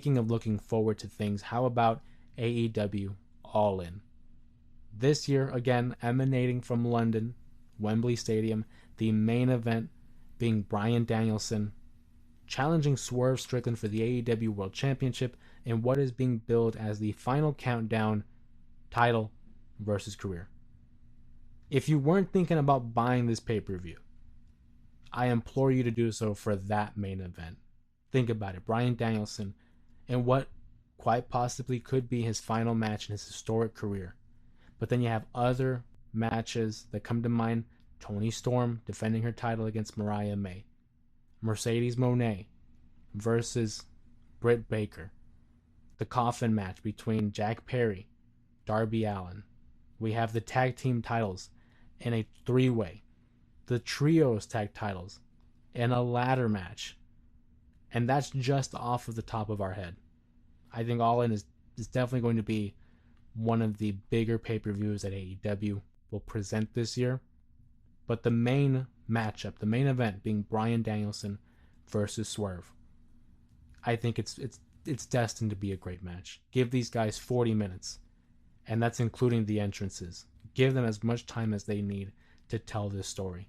Speaking of looking forward to things, how about AEW All In? This year, again, emanating from London, Wembley Stadium, the main event being Bryan Danielson challenging Swerve Strickland for the AEW World Championship in what is being billed as the final countdown title versus career. If you weren't thinking about buying this pay per view, I implore you to do so for that main event. Think about it. Bryan Danielson in what quite possibly could be his final match in his historic career. But then you have other matches that come to mind. Toni Storm defending her title against Mariah May. Mercedes Moné versus Britt Baker. The coffin match between Jack Perry, Darby Allin. We have the tag team titles in a three-way. The trios tag titles in a ladder match. And that's just off of the top of our head. I think All In is definitely going to be one of the bigger pay-per-views that AEW will present this year. But the main matchup, the main event being Bryan Danielson versus Swerve, I think it's destined to be a great match. Give these guys 40 minutes, and that's including the entrances. Give them as much time as they need to tell this story.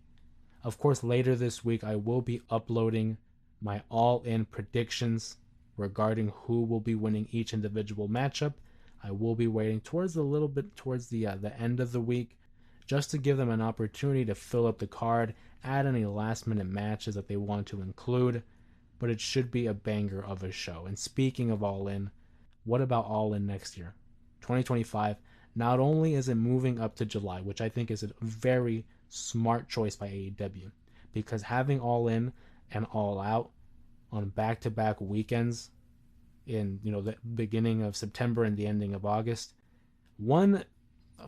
Of course, later this week I will be uploading my all-in predictions regarding who will be winning each individual matchup. I will be waiting towards the end of the week just to give them an opportunity to fill up the card, add any last-minute matches that they want to include, but it should be a banger of a show. And speaking of All In, what about All In next year? 2025, not only is it moving up to July, which I think is a very smart choice by AEW, because having All In and All Out on back-to-back weekends in the beginning of September and the ending of August, one,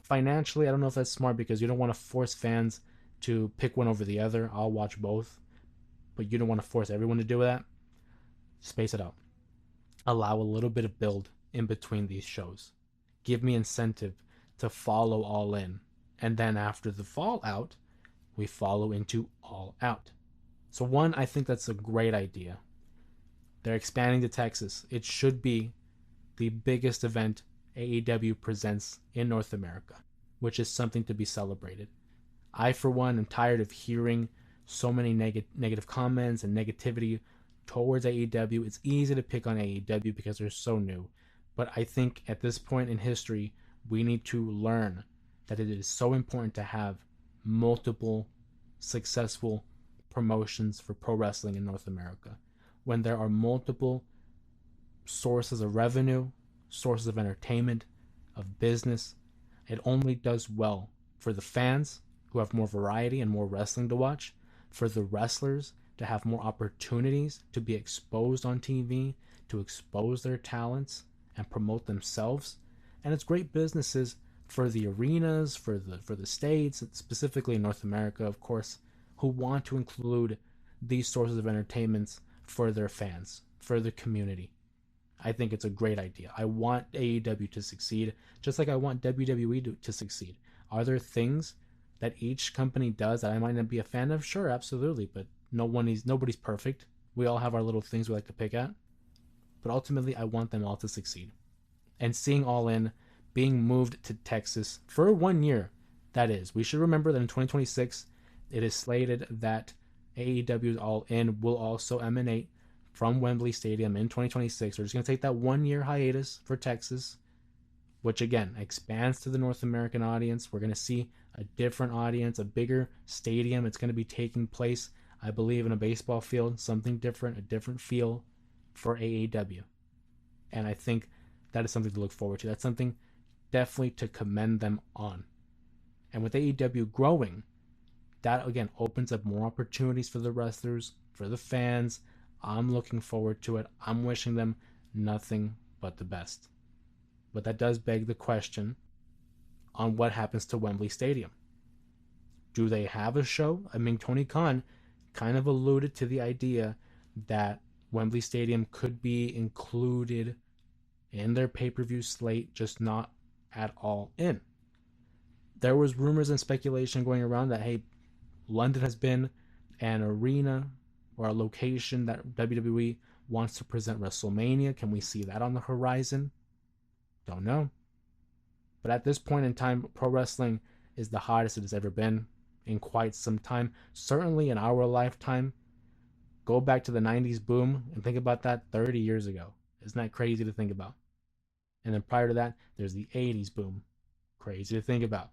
financially I don't know if that's smart because you don't want to force fans to pick one over the other. I'll watch both, but you don't want to force everyone to do that. Space it out. Allow a little bit of build in between these shows. Give me incentive to follow All In, and then after the Fallout, we follow into All Out. So one, I think that's a great idea. They're expanding to Texas. It should be the biggest event AEW presents in North America, which is something to be celebrated. I, for one, am tired of hearing so many negative comments and negativity towards AEW. It's easy to pick on AEW because they're so new. But I think at this point in history, we need to learn that it is so important to have multiple successful promotions for pro wrestling in North America. When there are multiple sources of revenue, sources of entertainment, of business, it only does well for the fans who have more variety and more wrestling to watch, for the wrestlers to have more opportunities to be exposed on TV, to expose their talents and promote themselves. And it's great businesses for the arenas, for the states, specifically in North America, of course, who want to include these sources of entertainments for their fans, for the community. I think it's a great idea. I want AEW to succeed, just like I want WWE to succeed. Are there things that each company does that I might not be a fan of? Sure, absolutely, but nobody's perfect. We all have our little things we like to pick at. But ultimately, I want them all to succeed. And seeing All In being moved to Texas for 1 year, that is. We should remember that in 2026, it is slated that AEW's All In will also emanate from Wembley Stadium in 2026. We're just going to take that 1 year hiatus for Texas, which again expands to the North American audience. We're going to see a different audience, a bigger stadium. It's going to be taking place, I believe, in a baseball field, something different, a different feel for AEW. And I think that is something to look forward to. That's something definitely to commend them on. And with AEW growing, that again opens up more opportunities for the wrestlers, for the fans. I'm looking forward to it. I'm wishing them nothing but the best. But that does beg the question on what happens to Wembley Stadium. Do they have a show? I mean, Tony Khan kind of alluded to the idea that Wembley Stadium could be included in their pay-per-view slate, just not at All In. There was rumors and speculation going around that, hey, London has been an arena or a location that WWE wants to present WrestleMania. Can we see that on the horizon? Don't know. But at this point in time, pro wrestling is the hottest it has ever been in quite some time. Certainly in our lifetime. Go back to the 90s boom and think about that 30 years ago. Isn't that crazy to think about? And then prior to that, there's the 80s boom. Crazy to think about.